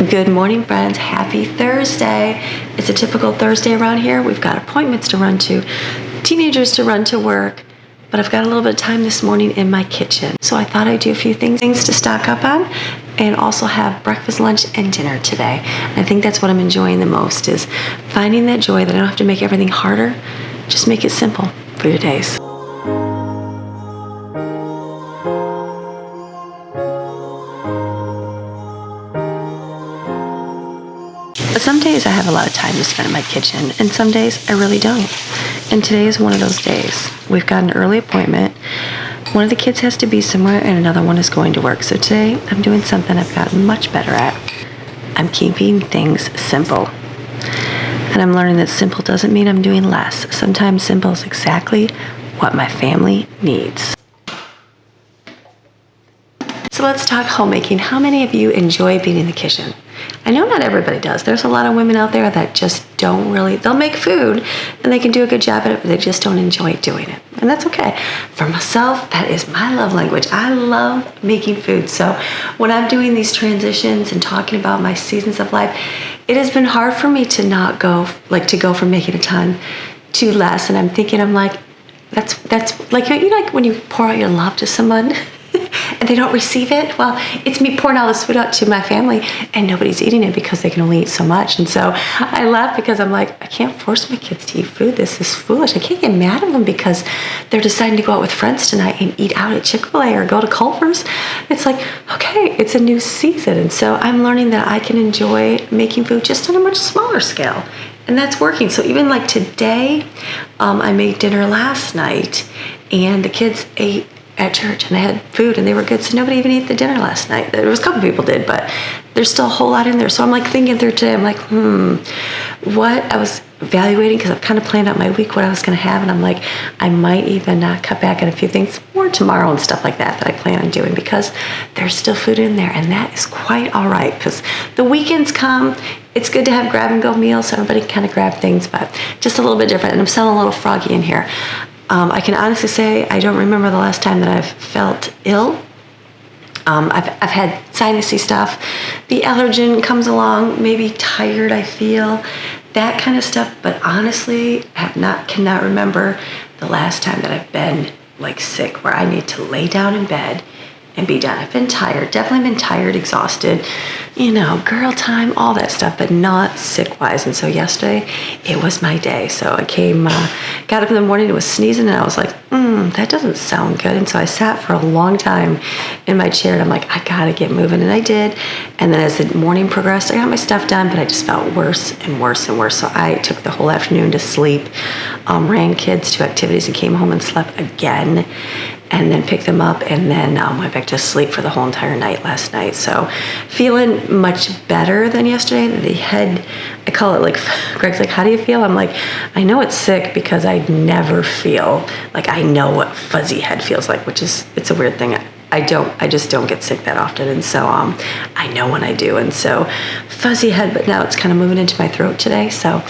Good morning, friends. Happy Thursday. It's a typical Thursday around here. We've got appointments to run to, teenagers to run to work, but I've got a little bit of time this morning in my kitchen. So I thought I'd do a few things to stock up on and also have breakfast, lunch, and dinner today. I think that's what I'm enjoying the most, is finding that joy that I don't have to make everything harder. Just make it simple for your days. Some days I have a lot of time to spend in my kitchen, and some days I really don't. And today is one of those days. We've got an early appointment. One of the kids has to be somewhere, and another one is going to work. So today I'm doing something I've gotten much better at. I'm keeping things simple. And I'm learning that simple doesn't mean I'm doing less. Sometimes simple is exactly what my family needs. So let's talk homemaking. How many of you enjoy being in the kitchen? I know not everybody does. There's a lot of women out there that just don't really, they'll make food and they can do a good job at it, but they just don't enjoy doing it. And that's okay. For myself, that is my love language. I love making food. So when I'm doing these transitions and talking about my seasons of life, it has been hard for me to not go, to go from making a ton to less. And I'm thinking, that's like, like when you pour out your love to someone and they don't receive it. Well, it's me pouring all this food out to my family and nobody's eating it because they can only eat so much. And so I laugh because I'm like, I can't force my kids to eat food. This is foolish. I can't get mad at them because they're deciding to go out with friends tonight and eat out at Chick-fil-A or go to Culver's. It's like, okay, it's a new season. And so I'm learning that I can enjoy making food just on a much smaller scale. And that's working. So even like today, I made dinner last night and the kids ate at church and they had food and they were good. So nobody even ate the dinner last night. There was a couple people did, but there's still a whole lot in there. So I'm like thinking through today, I'm like, what I was evaluating, because I've kind of planned out my week, what I was going to have. And I'm like, I might even cut back on a few things more tomorrow and stuff like that I plan on doing, because there's still food in there. And that is quite all right, because the weekends come. It's good to have grab and go meals so everybody can kind of grab things, but just a little bit different. And I'm selling a little froggy in here. I can honestly say I don't remember the last time that I've felt ill. I've had sinusy stuff. The allergen comes along, maybe tired I feel, that kind of stuff. But honestly, cannot remember the last time that I've been sick, where I need to lay down in bed and be done. I've been tired, definitely been tired, exhausted, girl time, all that stuff, but not sick-wise. And so yesterday, it was my day. So I got up in the morning, it was sneezing, and I was like, that doesn't sound good. And so I sat for a long time in my chair, and I'm like, I gotta get moving. And I did. And then as the morning progressed, I got my stuff done, but I just felt worse and worse and worse. So I took the whole afternoon to sleep, ran kids to activities, and came home and slept again, and then picked them up, and then went back to sleep for the whole entire night last night. So feeling much better than yesterday. The head, I call it Greg's like, how do you feel? I'm like, I know it's sick because I never feel like I know what fuzzy head feels like, it's a weird thing. I just don't get sick that often. And so I know when I do. And so fuzzy head, but now it's kind of moving into my throat today. So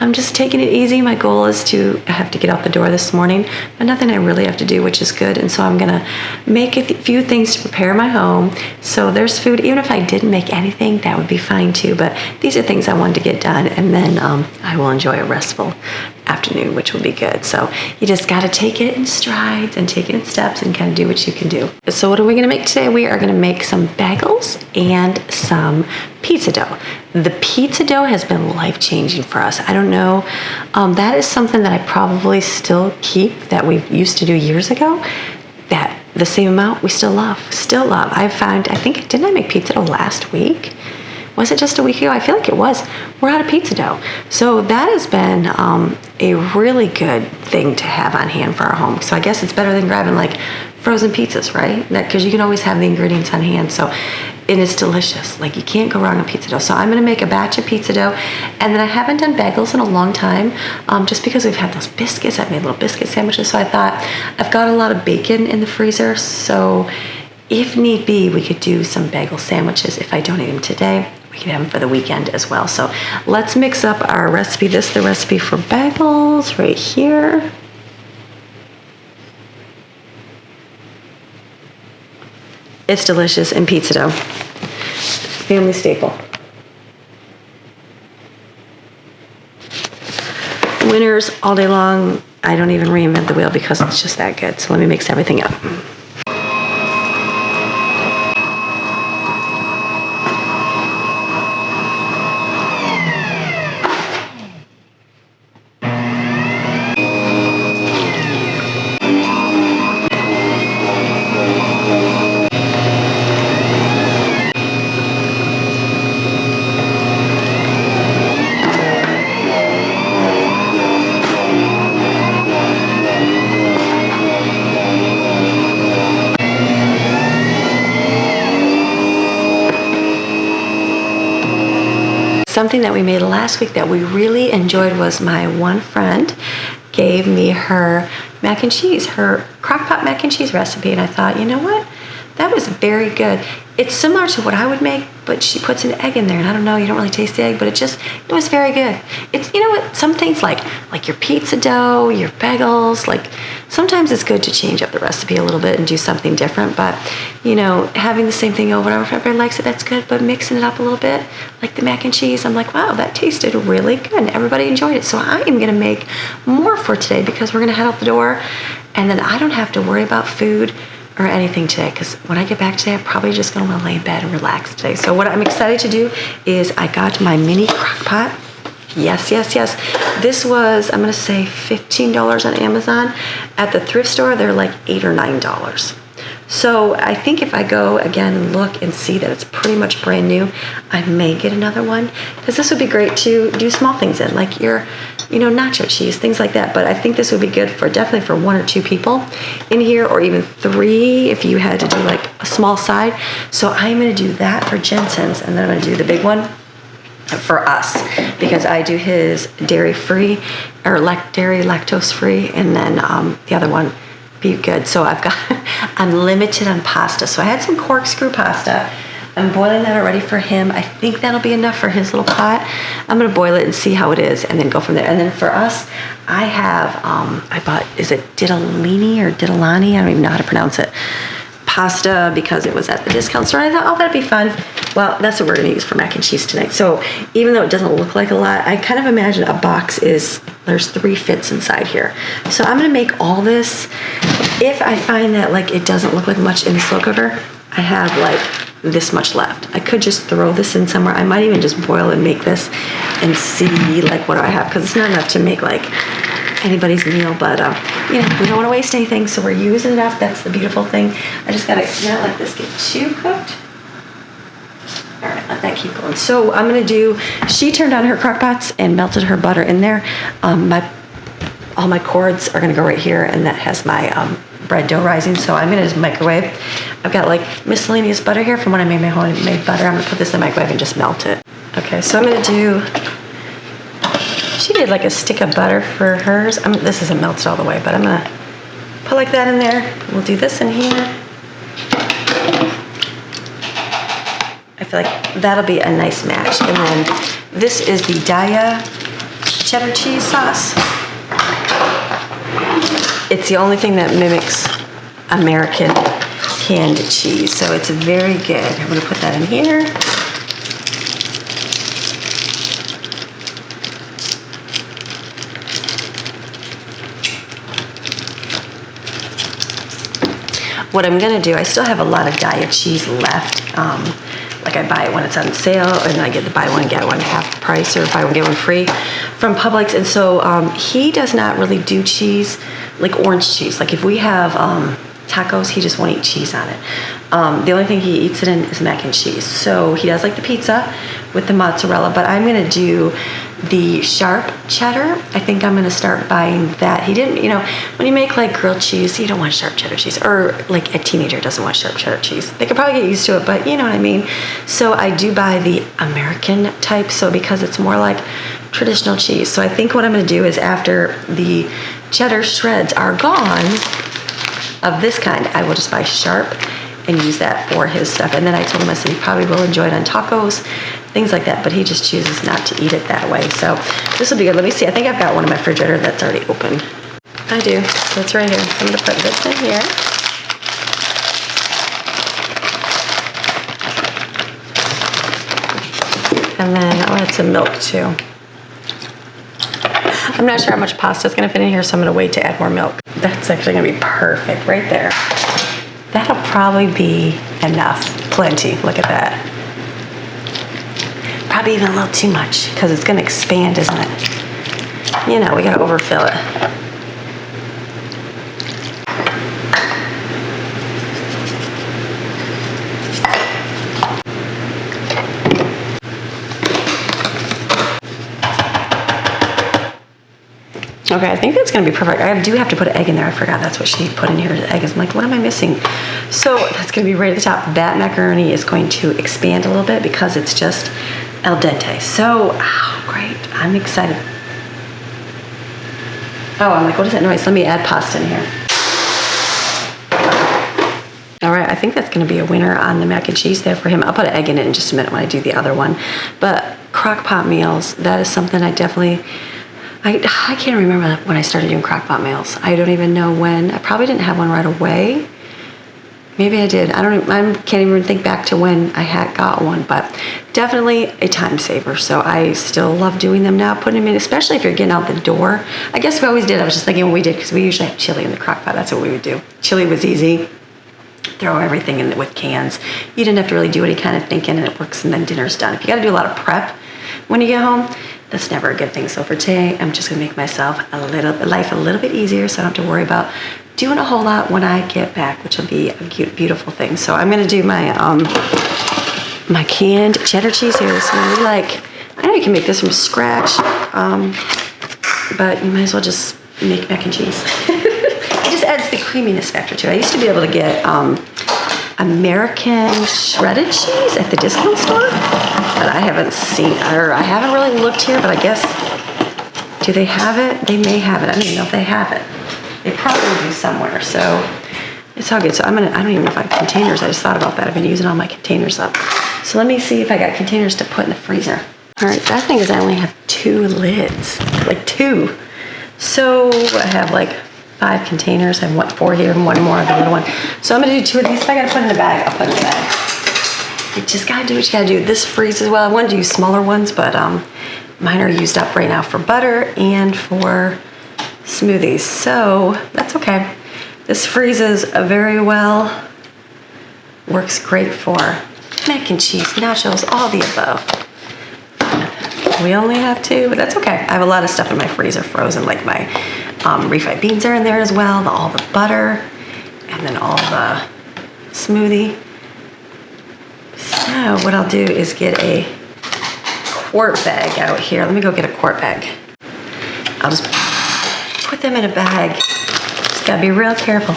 I'm just taking it easy. My goal is I have to get out the door this morning, but nothing I really have to do, which is good. And so I'm going to make a few things to prepare my home. So there's food. Even if I didn't make anything, that would be fine too. But these are things I wanted to get done. And then I will enjoy a restful afternoon, which will be good. So you just got to take it in strides and take it in steps and kind of do what you can do. So what are we going to make today? We are going to make some bagels and some pizza dough. The pizza dough has been life-changing for us. I don't know. That is something that I probably still keep, that we used to do years ago, that the same amount we still love. Didn't I make pizza dough last week? Was it just a week ago? I feel like it was. We're out of pizza dough. So that has been a really good thing to have on hand for our home. So I guess it's better than grabbing frozen pizzas, right? Because you can always have the ingredients on hand. So it is delicious. You can't go wrong on pizza dough. So I'm going to make a batch of pizza dough. And then I haven't done bagels in a long time, just because we've had those biscuits. I've made little biscuit sandwiches. So I thought, I've got a lot of bacon in the freezer. So if need be, we could do some bagel sandwiches. If I don't eat them today, we can have them for the weekend as well. So let's mix up our recipe. This is the recipe for bagels right here. It's delicious, and pizza dough. Family staple. Winners all day long. I don't even reinvent the wheel because it's just that good. So let me mix everything up. Something that we made last week that we really enjoyed was my one friend gave me her mac and cheese, her crock-pot mac and cheese recipe, and I thought, you know what? That was very good. It's similar to what I would make, but she puts an egg in there, and I don't know, you don't really taste the egg, but it was very good. It's, you know what, some things like your pizza dough, your bagels, like sometimes it's good to change up the recipe a little bit and do something different, but you know, having the same thing over and over, if everybody likes it, that's good, but mixing it up a little bit, like the mac and cheese, I'm like, wow, that tasted really good, and everybody enjoyed it, so I am gonna make more for today because we're gonna head out the door, and then I don't have to worry about food or anything today, because when I get back today, I'm probably just gonna wanna lay in bed and relax today. So what I'm excited to do is I got my mini crock pot. Yes, yes, yes. This was, I'm gonna say $15 on Amazon. At the thrift store, they're like $8 or $9. So I think if I go again and look and see that it's pretty much brand new, I may get another one, because this would be great to do small things in, like your, you know, nacho cheese, things like that. But I think this would be good for definitely for 1 or 2 people in here, or even 3 if you had to do like a small side. So I'm gonna do that for Jensen's, and then I'm gonna do the big one for us, because I do his dairy-free or dairy lactose-free, and then the other one be good. So I'm limited on pasta. So I had some corkscrew pasta. I'm boiling that already for him. I think that'll be enough for his little pot. I'm gonna boil it and see how it is, and then go from there. And then for us, I have, I bought, is it Ditalini or Ditalani? I don't even know how to pronounce it. Pasta, because it was at the discount store. And I thought, oh, that'd be fun. Well, that's what we're gonna use for mac and cheese tonight. So even though it doesn't look like a lot, I kind of imagine a box is, there's 3 fits inside here. So I'm gonna make all this. If I find that like it doesn't look like much in the slow cooker, I have like this much left. I could just throw this in somewhere. I might even just boil and make this and see like what do I have, because it's not enough to make like anybody's meal, but you know, we don't want to waste anything, so we're using it up. That's the beautiful thing. I just gotta not let this get too cooked. All right, let that keep going. So I'm gonna do, she turned on her crock pots and melted her butter in there. All my cords are gonna go right here, and that has my bread dough rising, so I'm gonna just microwave. I've got like miscellaneous butter here from when I made my homemade butter. I'm gonna put this in the microwave and just melt it. Okay, so I'm gonna do, she did like a stick of butter for hers. This isn't melted all the way, but I'm gonna put like that in there. We'll do this in here. I feel like that'll be a nice match. And then this is the Daya cheddar cheese sauce. It's the only thing that mimics American canned cheese, so it's very good. I'm gonna put that in here. What I'm gonna do, I still have a lot of Daya cheese left. Like I buy it when it's on sale, and I get the buy one get one half price, or buy one get one free from Publix. And so he does not really do cheese, like orange cheese. Like if we have tacos, he just won't eat cheese on it. The only thing he eats it in is mac and cheese. So he does like the pizza with the mozzarella, but I'm gonna do the sharp cheddar. I think I'm gonna start buying that. He didn't, you know, when you make like grilled cheese, you don't want sharp cheddar cheese, or like a teenager doesn't want sharp cheddar cheese. They could probably get used to it, but you know what I mean. So I do buy the American type, so because it's more like traditional cheese. So I think what I'm gonna do is, after the cheddar shreds are gone of this kind, I will just buy sharp and use that for his stuff. And then I told him, I said he probably will enjoy it on tacos, things like that, but he just chooses not to eat it that way. So this will be good. Let me see, I think I've got one in my refrigerator that's already open. I do, so it's right here. So I'm gonna put this in here. And then I'll add some milk too. I'm not sure how much pasta is gonna fit in here, so I'm gonna wait to add more milk. That's actually gonna be perfect right there. That'll probably be enough. Plenty, look at that. Probably even a little too much, because it's gonna expand, isn't it? You know, we gotta overfill it. Okay, I think that's gonna be perfect. I do have to put an egg in there. I forgot that's what she put in here, the egg. I'm like, what am I missing? So that's gonna be right at the top. That macaroni is going to expand a little bit because it's just al dente. So, oh, great, I'm excited. Oh, I'm like, what is that noise? Let me add pasta in here. All right, I think that's gonna be a winner on the mac and cheese there for him. I'll put an egg in it in just a minute when I do the other one. But crock-pot meals, that is something I definitely, I can't remember when I started doing crock-pot meals. I don't even know when. I probably didn't have one right away. Maybe I did. I can't even think back to when I had got one, but definitely a time saver. So I still love doing them now, putting them in, especially if you're getting out the door. I guess we always did. I was just thinking what we did, because we usually have chili in the crock-pot. That's what we would do. Chili was easy. Throw everything in with cans. You didn't have to really do any kind of thinking, and it works, and then dinner's done. If you got to do a lot of prep when you get home, that's never a good thing. So for today, I'm just gonna make myself life a little bit easier, so I don't have to worry about doing a whole lot when I get back, which will be a cute, beautiful thing. So I'm gonna do my my canned cheddar cheese here. This one, I know you can make this from scratch, but you might as well just make mac and cheese. It just adds the creaminess factor to it. I used to be able to get American shredded cheese at the discount store, but I haven't seen, or I haven't really looked here, but I guess, do they have it? They may have it. I don't even know if they have it. They probably do somewhere, so it's all good. So I don't even know if I have containers. I just thought about that. I've been using all my containers up. So let me see if I got containers to put in the freezer. All right, that thing is I only have 2 lids, like 2. So I have like 5 containers. I have 4 here and 1 more of the little one. So I'm gonna do 2 of these. If I gotta put in a bag, I'll put in a bag. You just gotta do what you gotta do. This freezes well. I wanted to use smaller ones, but mine are used up right now for butter and for smoothies. So that's okay. This freezes very well. Works great for mac and cheese, nachos, all the above. We only have 2, but that's okay. I have a lot of stuff in my freezer frozen, like my refried beans are in there as well, all the butter, and then all the smoothie. So what I'll do is get a quart bag out here. Let me go get a quart bag. I'll just put them in a bag. Just gotta be real careful.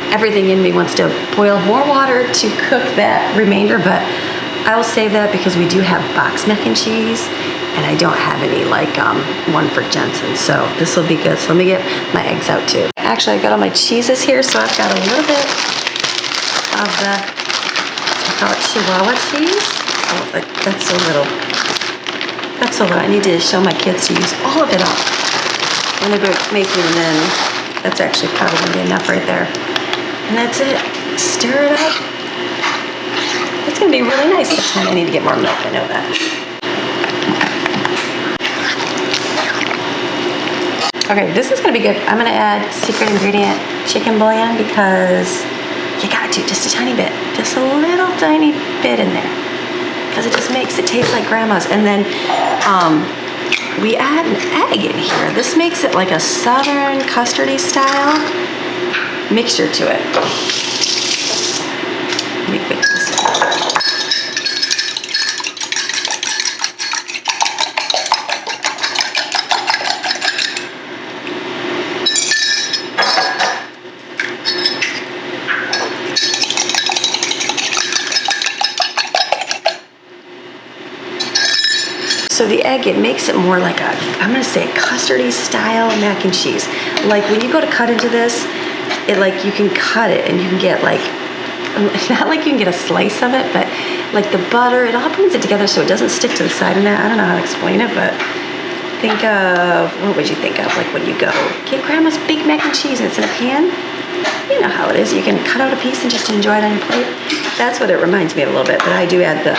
Everything in me wants to boil more water to cook that remainder, but I'll save that because we do have box mac and cheese, and I don't have any like one for Jensen, so this will be good. So let me get my eggs out too. Actually, I got all my cheeses here, so I've got a little bit of the, I call it Chihuahua cheese. Oh, that's so little. That's so little. I need to show my kids to use all of it up when they're making, and then that's actually probably gonna be enough right there. And that's it. Stir it up. It's gonna be really nice this time. I need to get more milk, I know that. Okay, this is gonna be good. I'm gonna add secret ingredient chicken bouillon because you got to, just a tiny bit. Just a little tiny bit in there. Because it just makes it taste like grandma's. And then we add an egg in here. This makes it like a southern custardy style mixture to it. Let me whip this up. So the egg, it makes it more like a, I'm gonna say custardy style mac and cheese. Like when you go to cut into this, it like you can cut it and you can get like, not like you can get a slice of it, but like the butter, it all brings it together so it doesn't stick to the side of that. I don't know how to explain it, but think of, what would you think of like when you go get grandma's big mac and cheese and it's in a pan? you know how it is. You can cut out a piece and just enjoy it on your plate. That's what it reminds me of a little bit, but I do add the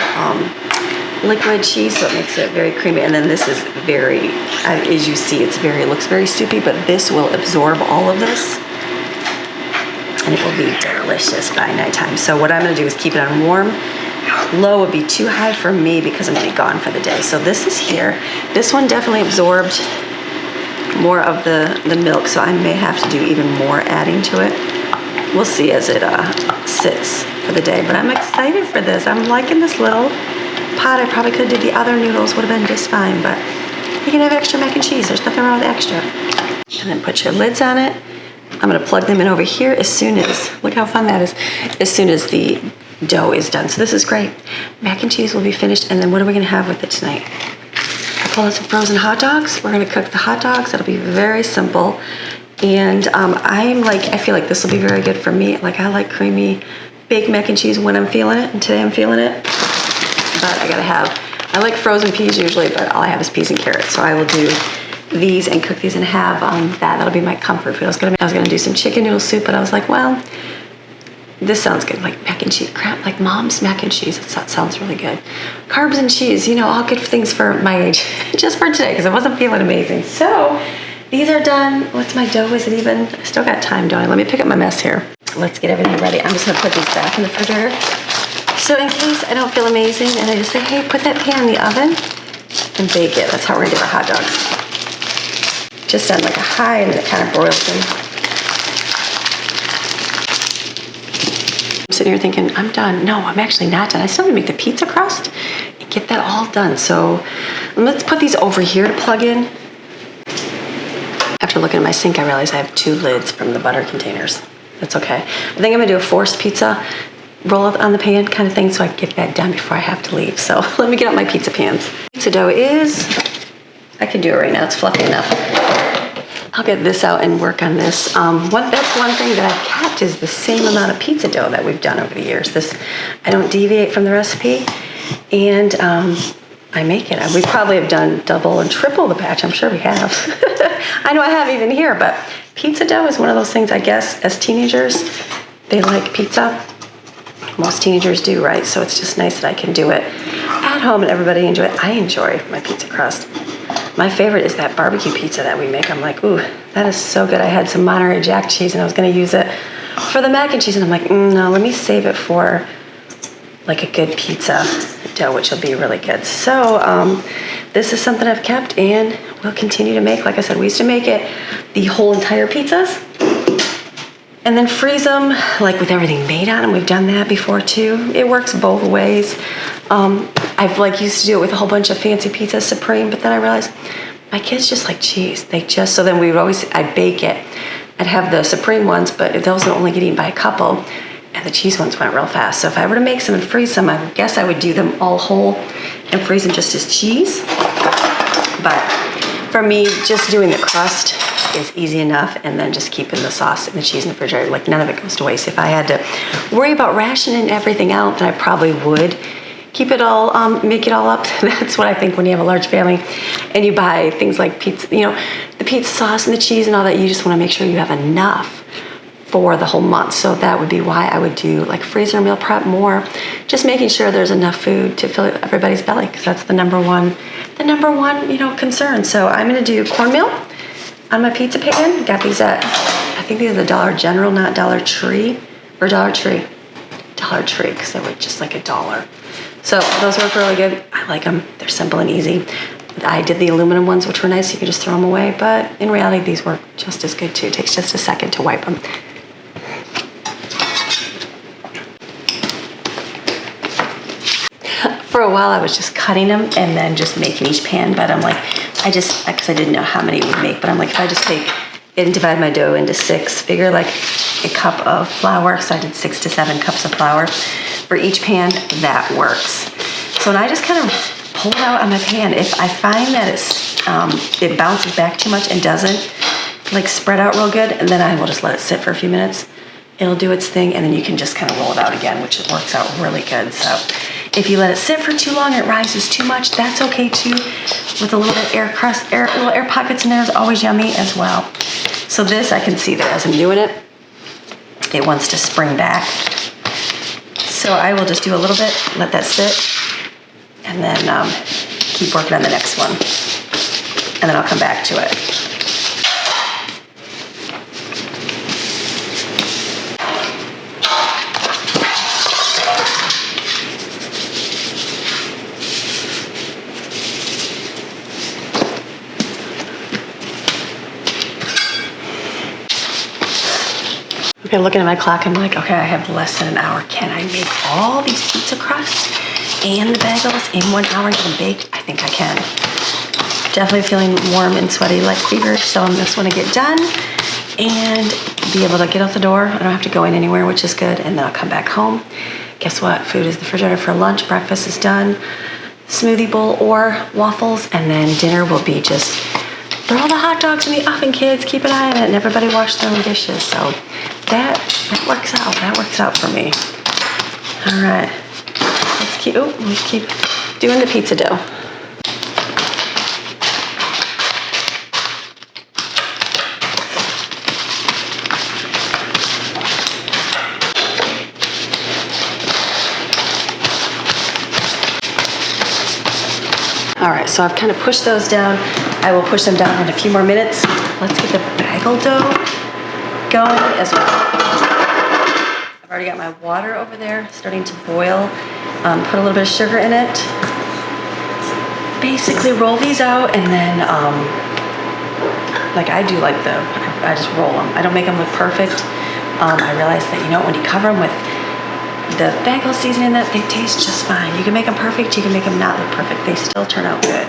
liquid cheese, so it makes it very creamy. And then this is very, as you see, it looks very soupy, but this will absorb all of this, and it will be delicious by nighttime. So what I'm gonna do is keep it on warm. Low would be too high for me because I'm gonna be gone for the day. So this is here. This one definitely absorbed more of the milk, so I may have to do even more adding to it. We'll see as it sits for the day, but I'm excited for this. I'm liking this little pot. I probably could have did the other noodles, would have been just fine, but you can have extra mac and cheese. There's nothing wrong with extra. And then put your lids on it. I'm gonna plug them in over here as soon as, look how fun that is, as soon as the dough is done. So this is great. Mac and cheese will be finished, and then what are we gonna have with it tonight? I pulled out some frozen hot dogs. We're gonna cook the hot dogs. It'll be very simple. And I feel like this will be very good for me. Like, I like creamy baked mac and cheese when I'm feeling it, and today I'm feeling it. But I like frozen peas usually, but all I have is peas and carrots. So I will do these and cook these and have that'll be my comfort food. I was gonna do some chicken noodle soup, but I was like, well, this sounds good, like mac and cheese, crap, like mom's mac and cheese. That sounds really good. Carbs and cheese, you know, all good things for my age, just for today, because I wasn't feeling amazing. So these are done. What's my dough? Is it even? I still got time, don't I? Let me pick up my mess here. Let's get everything ready. I'm just gonna put these back in the refrigerator. So in case I don't feel amazing, and I just say, hey, put that pan in the oven and bake it. That's how we're gonna do our hot dogs. Just on like a high, and it kind of broils them. I'm sitting here thinking, I'm done. No, I'm actually not done. I still have to make the pizza crust and get that all done. So let's put these over here to plug in. After looking at my sink, I realized I have 2 lids from the butter containers. That's okay. I think I'm gonna do a forced pizza, roll it on the pan kind of thing, so I can get that done before I have to leave. So let me get out my pizza pans. Pizza dough is, I can do it right now, it's fluffy enough. I'll get this out and work on this. That's one thing that I've kept is the same amount of pizza dough that we've done over the years. I don't deviate from the recipe, and I make it. We probably have done double and triple the batch. I'm sure we have. I know I have even here, but pizza dough is one of those things, I guess, as teenagers, they like pizza. Most teenagers do, right? So it's just nice that I can do it at home and everybody enjoy it. I enjoy my pizza crust. My favorite is that barbecue pizza that we make. I'm like, ooh, that is so good. I had some Monterey Jack cheese and I was gonna use it for the mac and cheese, and I'm like, no, let me save it for like a good pizza dough, which will be really good. So this is something I've kept and we'll continue to make. Like I said, we used to make it the whole entire pizzas and then freeze them like with everything made on them. We've done that before too. It works both ways. I've used to do it with a whole bunch of fancy pizzas, Supreme, but then I realized my kids just like cheese. So then I'd bake it. I'd have the Supreme ones, but those would only get eaten by a couple, and the cheese ones went real fast. So if I were to make some and freeze some, I guess I would do them all whole and freeze them just as cheese. But for me, just doing the crust is easy enough, and then just keeping the sauce and the cheese in the refrigerator. Like, none of it goes to waste. If I had to worry about rationing everything out, then I probably would keep it all, make it all up. That's what I think when you have a large family and you buy things like pizza, the pizza sauce and the cheese and all that, you just want to make sure you have enough for the whole month. So that would be why I would do like freezer meal prep more, just making sure there's enough food to fill everybody's belly, because that's the number one, concern. So I'm going to do cornmeal on my pizza pan. Got these at, I think these are the Dollar General, not Dollar Tree, or Dollar Tree. Dollar Tree, because they were just like $1. So those work really good. I like them. They're simple and easy. I did the aluminum ones, which were nice. You could just throw them away. But in reality, these work just as good too. It takes just a second to wipe them. For a while, I was just cutting them and then just making each pan. But I'm like, because I didn't know how many we'd make. But I'm like, if I just take and divide my dough into 6, figure like a cup of flour. So I did 6 to 7 cups of flour for each pan. That works. So when I just kind of pull it out on my pan, if I find that it bounces back too much and doesn't like spread out real good, and then I will just let it sit for a few minutes. It'll do its thing, and then you can just kind of roll it out again, which it works out really good. So if you let it sit for too long and it rises too much, that's okay too. With a little bit of little air pockets in there is always yummy as well. So this, I can see that as I'm doing it, it wants to spring back. So I will just do a little bit, let that sit, and then keep working on the next one. And then I'll come back to it. Okay, looking at my clock, I'm like, okay, I have less than an hour. Can I make all these pizza crusts and the bagels in 1 hour and get them baked? I think I can. Definitely feeling warm and sweaty like feverish, so I just want to get done and be able to get out the door. I don't have to go in anywhere, which is good, and then I'll come back home. Guess what? Food is in the refrigerator for lunch. Breakfast is done. Smoothie bowl or waffles, and then dinner will be just throw all the hot dogs in the oven, kids. Keep an eye on it, and everybody wash their own dishes. So that works out. That works out for me. All right, let's keep doing the pizza dough. All right, so I've kind of pushed those down. I will push them down in a few more minutes. Let's get the bagel dough going as well. I've already got my water over there starting to boil. Put a little bit of sugar in it. Basically roll these out, and then like I do, I just roll them. I don't make them look perfect. I realize that, you know, when you cover them with the bagel seasoning, that they taste just fine. You can make them perfect, you can make them not look perfect. They still turn out good.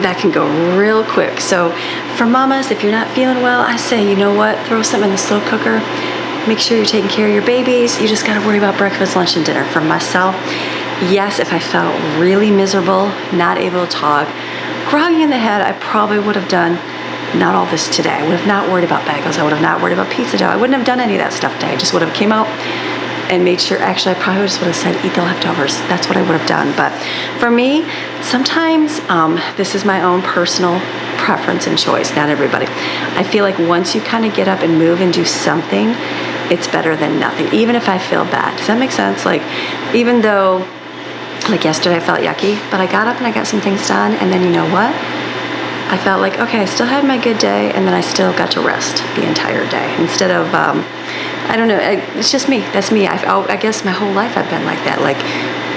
That can go real quick. So for mamas, if you're not feeling well, I say, you know what, throw something in the slow cooker. Make sure you're taking care of your babies. You just gotta worry about breakfast, lunch, and dinner. For myself, yes, if I felt really miserable, not able to talk, groggy in the head, I probably would have done not all this today. I would have not worried about bagels. I would have not worried about pizza dough. I wouldn't have done any of that stuff today. I just would have came out and made sure, actually I probably just would have said eat the leftovers. That's what I would have done. But for me, sometimes this is my own personal preference and choice, not everybody. I feel like once you kind of get up and move and do something, it's better than nothing, even if I feel bad. Does that make sense? Like, even though, like yesterday I felt yucky, but I got up and I got some things done, and then you know what? I felt like, okay, I still had my good day, and then I still got to rest the entire day instead of, I don't know, it's just me. That's me. I guess my whole life I've been like that. Like,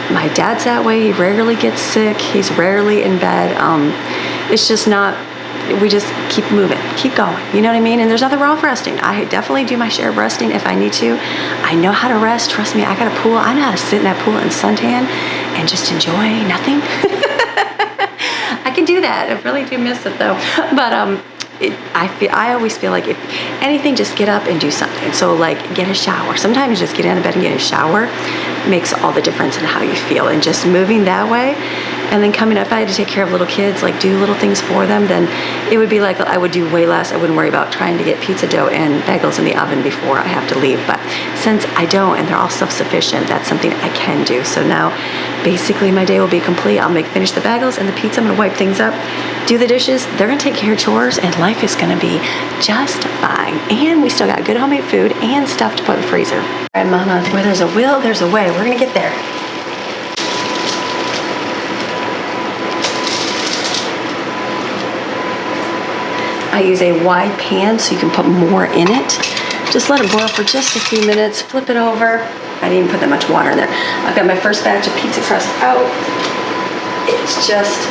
my dad's that way. He rarely gets sick. He's rarely in bed. It's just not, we just keep moving, keep going. You know what I mean? And there's nothing wrong with resting. I definitely do my share of resting if I need to. I know how to rest. Trust me, I got a pool. I know how to sit in that pool and suntan and just enjoy nothing. I can do that. I really do miss it though. But I always feel like if anything, just get up and do something. So like get a shower. Sometimes just get out of bed and get a shower makes all the difference in how you feel. And just moving that way, and then coming up, if I had to take care of little kids, like do little things for them, then it would be like I would do way less. I wouldn't worry about trying to get pizza dough and bagels in the oven before I have to leave. But since I don't, and they're all self-sufficient, that's something I can do. So now basically my day will be complete. I'll finish the bagels and the pizza. I'm gonna wipe things up, do the dishes. They're gonna take care of chores, and life is gonna be just fine. And we still got good homemade food and stuff to put in the freezer. All right, Mama, where there's a will, there's a way. We're gonna get there. I use a wide pan so you can put more in it. Just let it boil for just a few minutes, flip it over. I didn't even put that much water in there. I've got my first batch of pizza crust out. It's just,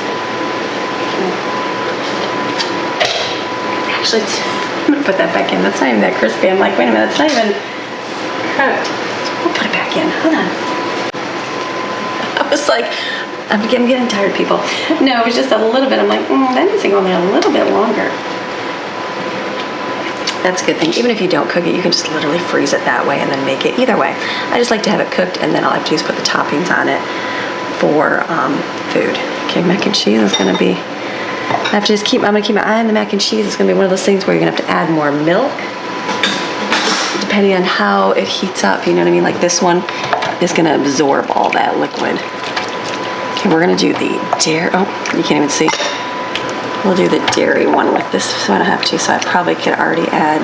actually, I'm gonna put that back in. That's not even that crispy. I'm like, wait a minute, it's not even cooked. We'll put it back in, hold on. I was like, I'm getting tired, people. No, it was just a little bit. I'm like, that needs to go in there a little bit longer. That's a good thing. Even if you don't cook it, you can just literally freeze it that way and then make it either way. I just like to have it cooked, and then all I have to do is put the toppings on it for food. Okay, mac and cheese is gonna be, I'm gonna keep my eye on the mac and cheese. It's gonna be one of those things where you're gonna have to add more milk depending on how it heats up, you know what I mean? Like this one is gonna absorb all that liquid. Okay, we're gonna do the dairy, oh, you can't even see. We'll do the dairy one with this, so I don't have to, so I probably could already add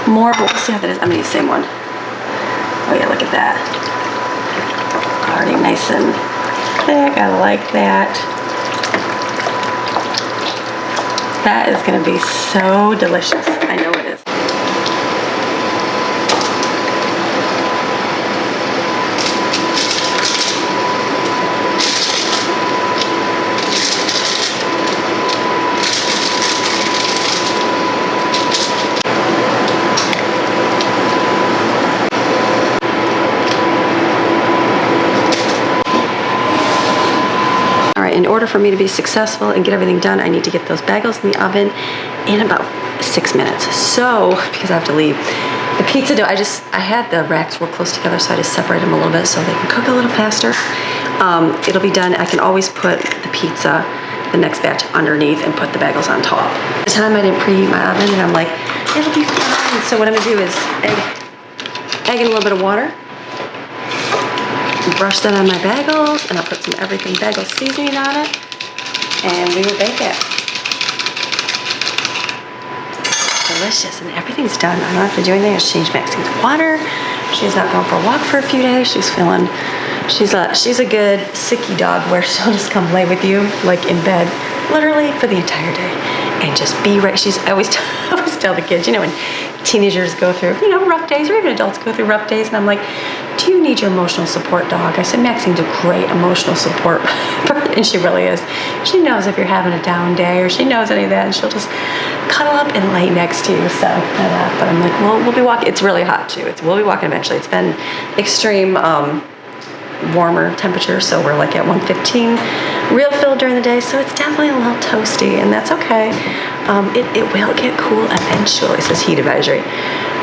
more, but we'll see how that is. I'm gonna use the same one. Oh yeah, look at that. Already nice and thick, I like that. That is gonna be so delicious, I know it is. In order for me to be successful and get everything done, I need to get those bagels in the oven in about 6 minutes. So, because I have to leave, the pizza dough, I had the racks real close together, so I just separate them a little bit so they can cook a little faster. It'll be done. I can always put the pizza, the next batch, underneath and put the bagels on top. At the time I didn't preheat my oven, and I'm like, it'll be fine. So what I'm gonna do is egg in a little bit of water, brush that on my bagels, and I'll put some everything bagel seasoning on it, and we will bake it. Delicious, and everything's done. I don't have to do anything. I just change Maxine's water. She's not going for a walk for a few days. She's feeling, she's a good sicky dog where she'll just come lay with you, like in bed, literally for the entire day, and just be right. I always tell the kids, you know, when teenagers go through, you know, rough days, or even adults go through rough days, and I'm like, do you need your emotional support dog? I said, Maxine's a great emotional support person, and she really is. She knows if you're having a down day, or she knows any of that, and she'll just cuddle up and lay next to you. So I laugh, but I'm like, well, we'll be walking. It's really hot too. We'll be walking eventually. It's been extreme warmer temperature, so we're like at 115 real filled during the day, so it's definitely a little toasty, and that's okay. It will get cool eventually, says heat advisory.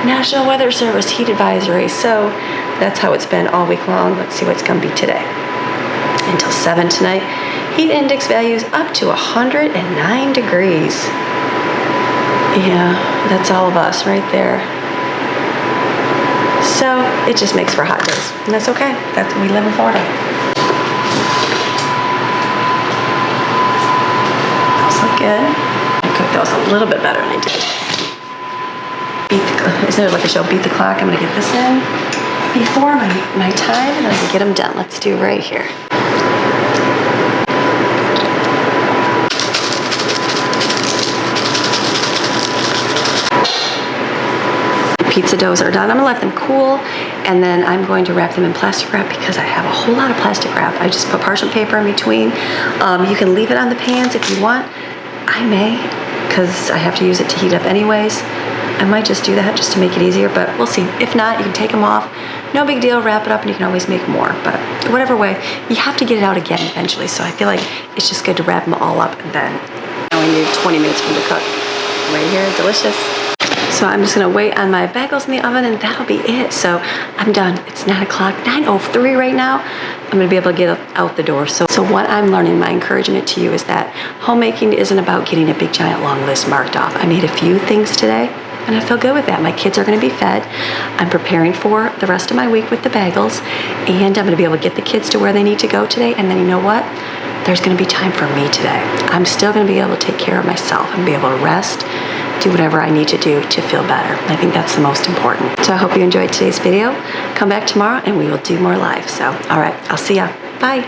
National Weather Service heat advisory. So that's how it's been all week long. Let's see what it's gonna be today. Until 7 tonight. Heat index values up to 109 degrees. Yeah, that's all of us right there. So it just makes for hot days, and that's okay. We live in Florida. Those look good. I cooked those a little bit better than I did. Is there like a show, Beat the Clock? I'm gonna get this in before my time, and then I can get them done. Let's do right here. Pizza doughs are done. I'm gonna let them cool, and then I'm going to wrap them in plastic wrap because I have a whole lot of plastic wrap. I just put parchment paper in between. You can leave it on the pans if you want. I may, because I have to use it to heat up anyways. I might just do that just to make it easier, but we'll see. If not, you can take them off. No big deal, wrap it up, and you can always make more. But whatever way, you have to get it out again eventually. So I feel like it's just good to wrap them all up, and then I only need 20 minutes for them to cook. Right here, delicious. So I'm just gonna wait on my bagels in the oven, and that'll be it. So I'm done. It's 9 o'clock, 9:03 right now. I'm gonna be able to get out the door. So what I'm learning, my encouragement to you is that homemaking isn't about getting a big giant long list marked off. I made a few things today, and I feel good with that. My kids are gonna be fed. I'm preparing for the rest of my week with the bagels, and I'm gonna be able to get the kids to where they need to go today. And then you know what? There's gonna be time for me today. I'm still gonna be able to take care of myself and be able to rest, do whatever I need to do to feel better. I think that's the most important. So I hope you enjoyed today's video. Come back tomorrow and we will do more live. So, all right, I'll see ya. Bye.